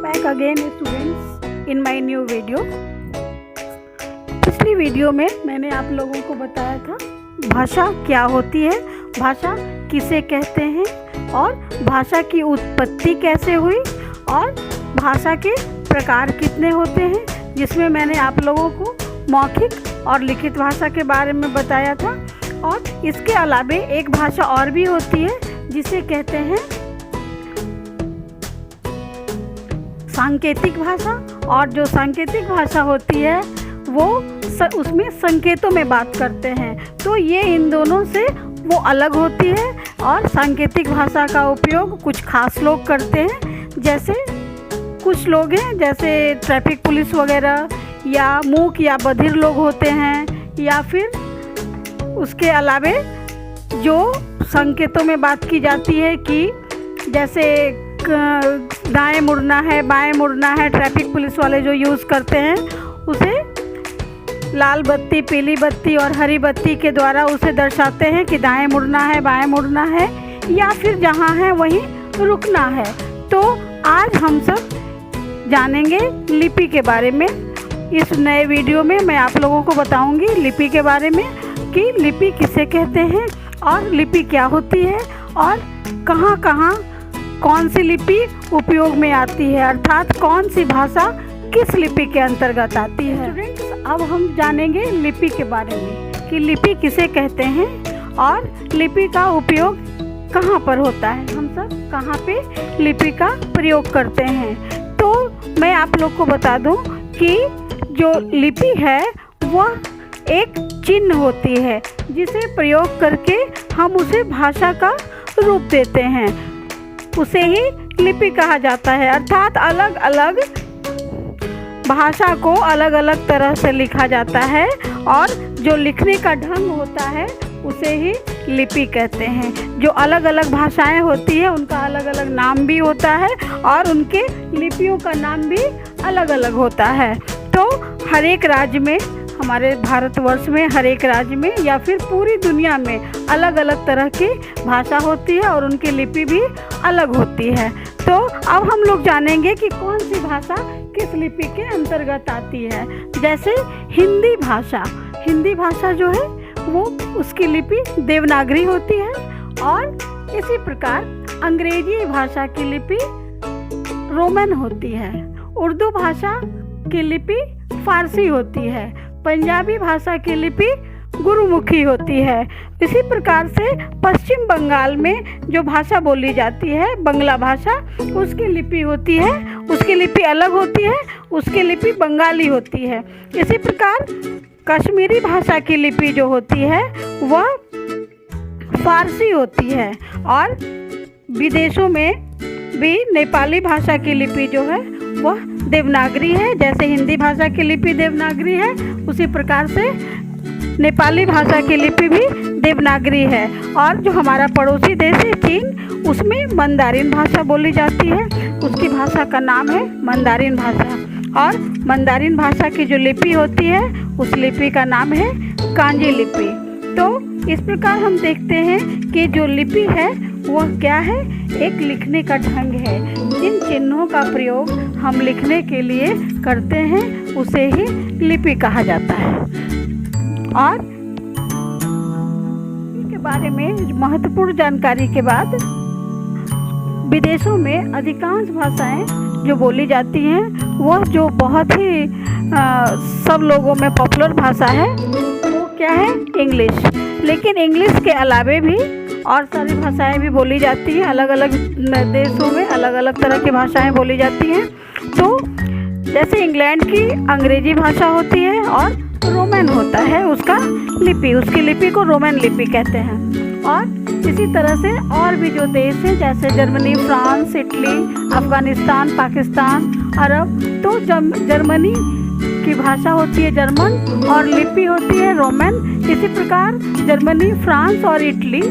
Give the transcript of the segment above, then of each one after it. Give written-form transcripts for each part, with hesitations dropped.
Back again students in my new video. पिछली video में मैंने आप लोगों को बताया था भाषा क्या होती है, भाषा किसे कहते हैं और भाषा की उत्पत्ति कैसे हुई और भाषा के प्रकार कितने होते हैं, जिसमें मैंने आप लोगों को मौखिक और लिखित भाषा के बारे में बताया था। और इसके अलावे एक भाषा और भी होती है जिसे कहते हैं सांकेतिक भाषा। और जो सांकेतिक भाषा होती है वो उसमें संकेतों में बात करते हैं, तो ये इन दोनों से वो अलग होती है। और सांकेतिक भाषा का उपयोग कुछ खास लोग करते हैं, जैसे कुछ लोग हैं जैसे ट्रैफिक पुलिस वगैरह, या मूक या बधिर लोग होते हैं, या फिर उसके अलावे जो संकेतों में बात की जाती है कि जैसे दाएं मुड़ना है, बाएं मुड़ना है, ट्रैफिक पुलिस वाले जो यूज़ करते हैं उसे लाल बत्ती, पीली बत्ती और हरी बत्ती के द्वारा उसे दर्शाते हैं कि दाएं मुड़ना है, बाएं मुड़ना है, या फिर जहां है वहीं रुकना है। तो आज हम सब जानेंगे लिपि के बारे में। इस नए वीडियो में मैं आप लोगों को बताऊंगी लिपि के बारे में कि लिपि किसे कहते हैं और लिपि क्या होती है और कहाँ कहाँ कौन सी लिपि उपयोग में आती है, अर्थात कौन सी भाषा किस लिपि के अंतर्गत आती है। स्टूडेंट्स, अब हम जानेंगे लिपि के बारे में कि लिपि किसे कहते हैं और लिपि का उपयोग कहाँ पर होता है, हम सब कहाँ पे लिपि का प्रयोग करते हैं। तो मैं आप लोग को बता दूं कि जो लिपि है वह एक चिन्ह होती है जिसे प्रयोग करके हम उसे भाषा का रूप देते हैं, उसे ही लिपि कहा जाता है। अर्थात अलग अलग भाषा को अलग अलग तरह से लिखा जाता है और जो लिखने का ढंग होता है उसे ही लिपि कहते हैं। जो अलग अलग भाषाएं होती है उनका अलग अलग नाम भी होता है और उनके लिपियों का नाम भी अलग अलग होता है। तो हर एक राज्य में, हमारे भारतवर्ष में हर एक राज्य में या फिर पूरी दुनिया में अलग अलग तरह की भाषा होती है और उनकी लिपि भी अलग होती है। तो अब हम लोग जानेंगे कि कौन सी भाषा किस लिपि के अंतर्गत आती है। जैसे हिंदी भाषा, हिंदी भाषा जो है वो उसकी लिपि देवनागरी होती है और इसी प्रकार अंग्रेजी भाषा की लिपि रोमन होती है, उर्दू भाषा की लिपि फारसी होती है, पंजाबी भाषा की लिपि गुरुमुखी होती है। इसी प्रकार से पश्चिम बंगाल में जो भाषा बोली जाती है बंगला भाषा, उसकी लिपि होती है, उसकी लिपि अलग होती है, उसकी लिपि बंगाली होती है। इसी प्रकार कश्मीरी भाषा की लिपि जो होती है वह फारसी होती है और विदेशों में भी नेपाली भाषा की लिपि जो है वह देवनागरी है। जैसे हिंदी भाषा की लिपि देवनागरी है, उसी प्रकार से नेपाली भाषा की लिपि भी देवनागरी है। और जो हमारा पड़ोसी देश है चीन, उसमें मंदारिन भाषा बोली जाती है, उसकी भाषा का नाम है मंदारिन भाषा। और मंदारिन भाषा की जो लिपि होती है उस लिपि का नाम है कांजी लिपि। तो इस प्रकार हम देखते हैं कि जो लिपि है वह क्या है, एक लिखने का ढंग है। जिन चिन्हों का प्रयोग हम लिखने के लिए करते हैं उसे ही लिपि कहा जाता है। और इसके बारे में महत्वपूर्ण जानकारी के बाद विदेशों में अधिकांश भाषाएं जो बोली जाती हैं वह जो बहुत ही सब लोगों में पॉपुलर भाषा है वो क्या है, इंग्लिश। लेकिन इंग्लिश के अलावे भी और सारी भाषाएं भी बोली जाती हैं, अलग अलग देशों में अलग अलग तरह की भाषाएं बोली जाती हैं। तो जैसे इंग्लैंड की अंग्रेजी भाषा होती है और रोमन होता है उसका लिपि, उसकी लिपि को रोमन लिपि कहते हैं। और इसी तरह से और भी जो देश हैं जैसे Germany, France, Italy, Afghanistan, Pakistan, Arab, तो जर्मनी की भाषा होती है जर्मन और लिपि होती है रोमन। इसी प्रकार जर्मनी, फ्रांस और इटली,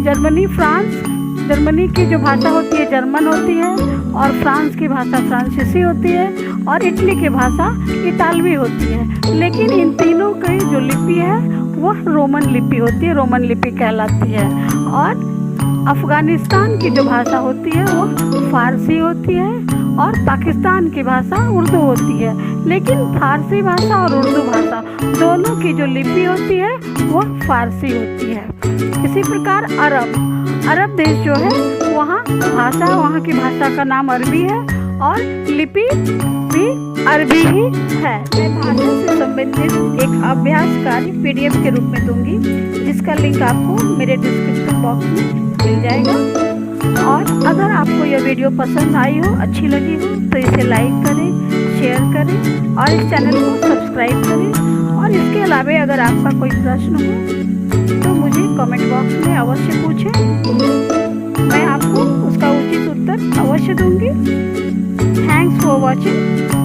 जर्मनी की जो भाषा होती है जर्मन होती है और फ्रांस की भाषा फ्रांसीसी होती है और इटली की भाषा इतालवी होती है। लेकिन इन तीनों की जो लिपि है वह रोमन लिपि होती है, रोमन लिपि कहलाती है। और अफ़गानिस्तान की जो भाषा होती है वो फारसी होती है और पाकिस्तान की भाषा उर्दू होती है। लेकिन फारसी भाषा और उर्दू भाषा दोनों की जो लिपि होती है वो फारसी होती है। इसी प्रकार अरब देश जो है वहाँ की भाषा का नाम अरबी है और लिपि भी अरबी ही है। मैं भाषा से संबंधित एक अभ्यास कार्य PDF के रूप में दूंगी, जिसका लिंक आपको मेरे डिस्क्रिप्शन बॉक्स में मिल जाएगा। और अगर आपको यह वीडियो पसंद आई हो, अच्छी लगी हो, तो इसे लाइक करें, शेयर करें और इस चैनल को सब्सक्राइब करें। और इसके अलावा अगर आपका कोई प्रश्न हो तो मुझे कमेंट बॉक्स में अवश्य पूछें, मैं आपको उसका उचित उत्तर अवश्य दूंगी। Thanks for watching.